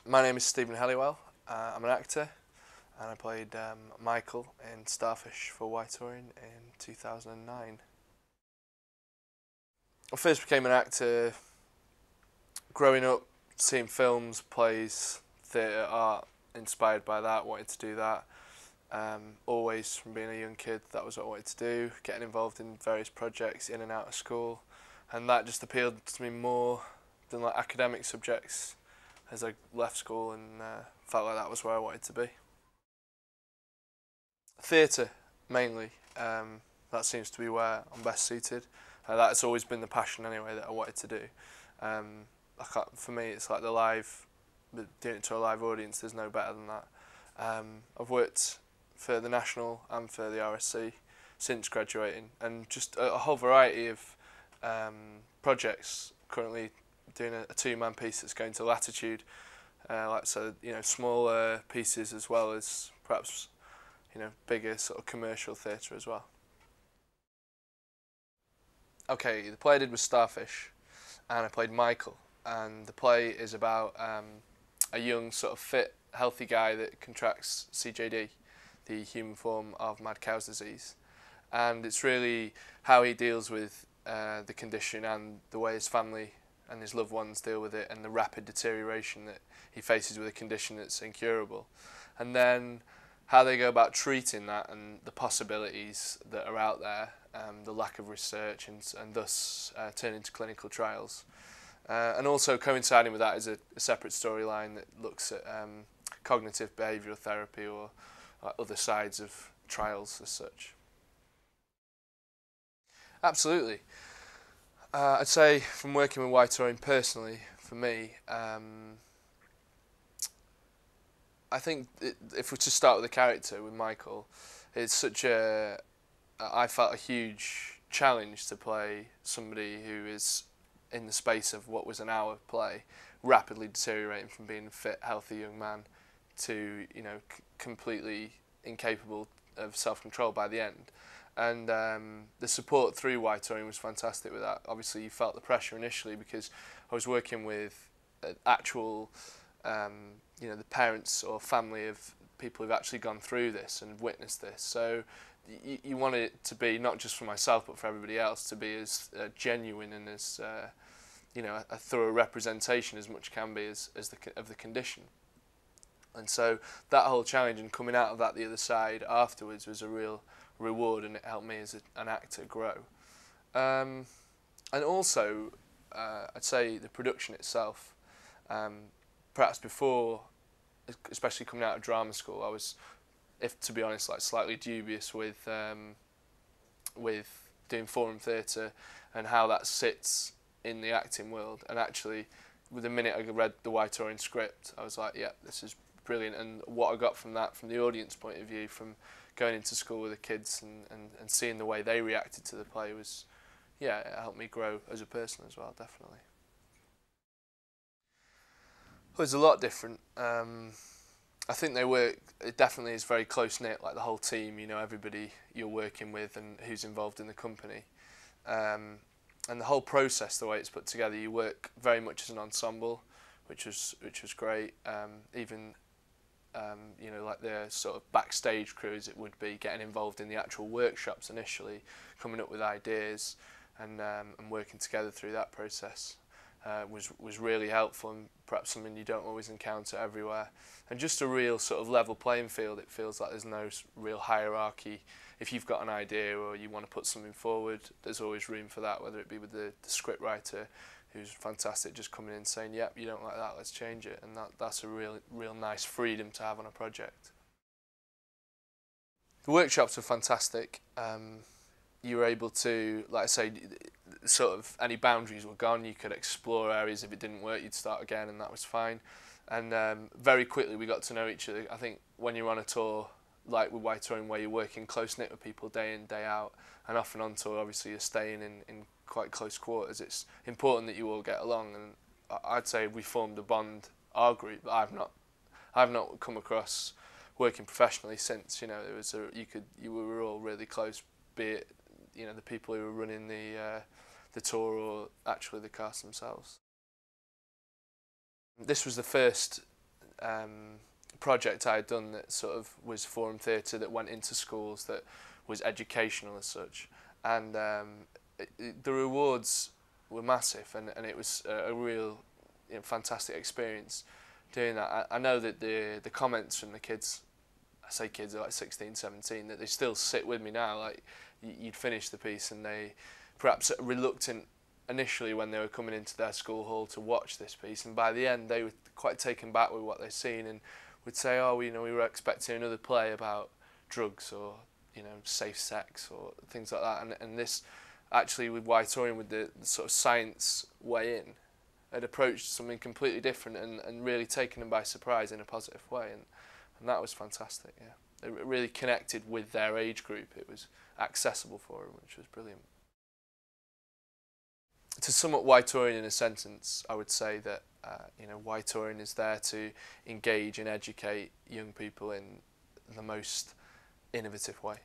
My name is Steven Helliwell. I'm an actor, and I played Michael in Starfish for Whitehorn in 2009. I first became an actor growing up, seeing films, plays, theatre, art, inspired by that, wanted to do that. Always from being a young kid, that was what I wanted to do, getting involved in various projects in and out of school, and that just appealed to me more than like academic subjects as I left school, and felt like that was where I wanted to be. Theatre, mainly. That seems to be where I'm best suited. That's always been the passion anyway that I wanted to do. For me, it's like doing it to a live audience, there's no better than that. I've worked for the National and for the RSC since graduating, and just a whole variety of projects. Currently doing a two-man piece that's going to Latitude, smaller pieces as well as perhaps bigger sort of commercial theatre as well. Okay, the play I did was Starfish, and I played Michael, and the play is about a young sort of fit, healthy guy that contracts CJD, the human form of mad cow's disease, and it's really how he deals with the condition and the way his family and his loved ones deal with it, and the rapid deterioration that he faces with a condition that's incurable, and then how they go about treating that and the possibilities that are out there, the lack of research, and thus turn into clinical trials. And also coinciding with that is a separate storyline that looks at cognitive behavioural therapy or other sides of trials as such. Absolutely. I'd say from working with Whitehorn personally, for me, I think if we're to start with the character, with Michael, I felt a huge challenge to play somebody who is in the space of what was an hour play, rapidly deteriorating from being a fit, healthy young man to, completely incapable of self-control by the end. And the support through Whitehorn was fantastic with that. Obviously, you felt the pressure initially because I was working with actual, the parents or family of people who've actually gone through this and witnessed this. So you want it to be, not just for myself, but for everybody else, to be as genuine and as, a thorough representation as much can be of the condition. And so that whole challenge and coming out of that the other side afterwards was a real reward, and it helped me as an actor grow. And also, I'd say the production itself, perhaps before, especially coming out of drama school, I was, to be honest, like slightly dubious with doing forum theatre and how that sits in the acting world. And actually, with the minute I read the Whitehorn script, I was like, yeah, this is brilliant. And what I got from that, from the audience point of view, from going into school with the kids and seeing the way they reacted to the play was, yeah, it helped me grow as a person as well, definitely. Well, it's a lot different. I think it definitely is very close-knit, like the whole team, everybody you're working with and who's involved in the company. And the whole process, the way it's put together, you work very much as an ensemble, which was great. Even like the sort of backstage crew, as it would be, getting involved in the actual workshops initially, coming up with ideas and working together through that process was really helpful, and perhaps something you don't always encounter everywhere. And just a real sort of level playing field. It feels like there's no real hierarchy. If you've got an idea or you want to put something forward, there's always room for that, whether it be with the script writer, who's fantastic, just coming in saying, yep, you don't like that, let's change it. And that's a real nice freedom to have on a project. The workshops were fantastic. You were able to, like I say, sort of any boundaries were gone. You could explore areas. If it didn't work, you'd start again, and that was fine. And very quickly we got to know each other. I think when you're on a tour, like with Whitehorn, where you're working close-knit with people day in, day out, and often on tour, obviously you're staying in quite close quarters, it's important that you all get along. And I'd say we formed a bond, our group, that I've not come across working professionally since. You were all really close, be it the people who were running the tour or actually the cast themselves. This was the first project I had done that sort of was forum theatre that went into schools, that was educational as such, and the rewards were massive, and it was a real, you know, fantastic experience doing that. I know that the comments from the kids, I say kids are like 16, 17, that they still sit with me now. Like, you'd finish the piece and they, perhaps reluctant initially when they were coming into their school hall to watch this piece, and by the end they were quite taken back with what they'd seen, and would say, oh, you know, we were expecting another play about drugs or, you know, safe sex or things like that, and this actually, with Whitorian, with the sort of science way in, had approached something completely different and really taken them by surprise in a positive way, and that was fantastic. Yeah, it really connected with their age group. It was accessible for them, which was brilliant. To sum up Whitorian in a sentence, I would say that you know, Whitorian is there to engage and educate young people in the most innovative way.